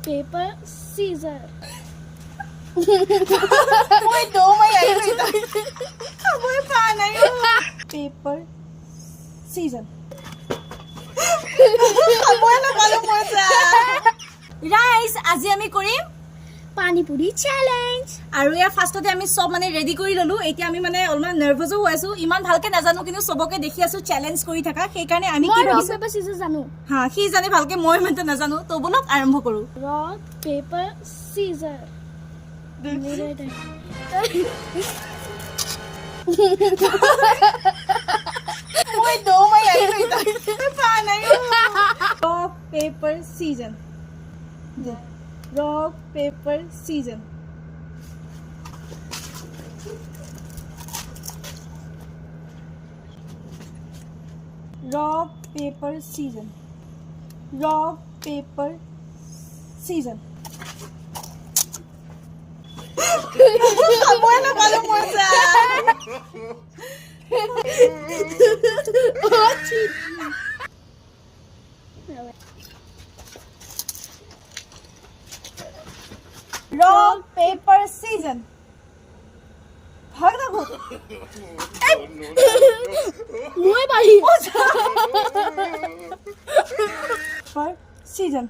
paper, scissor. Ôi đố mày ấy rồi đấy. Không có pha này. Paper, scissor. Không có nó bao nhiêu giờ. Guys, আজি আমি কৰিম Pani puri challenge. আৰু ইয়াৰ ফাৰ্ষ্টতে আমি সব মানে ৰেডি কৰি ললো এতিয়া আমি মানে অলমান নাৰ্ভাসও হৈ আছো ইমান ভালকে নাজানো কিন্তু সবকে দেখি আছো চ্যালেঞ্জ কৰি থাকা সেই কাৰণে আমি কি মই rock ভাবিছো paper scissors জানো হা কি জানে ভালকে মই মানে নাজানো তো বলক আৰম্ভ কৰো rock paper scissor. মই দো মই আই ৰই তাই পা নাই rock paper scissors rock paper scissors rock paper scissors rock paper scissors Bueno, para almorzar. Rock, paper, scissors. भाग ना भूत. মই পাৰি पर scissors.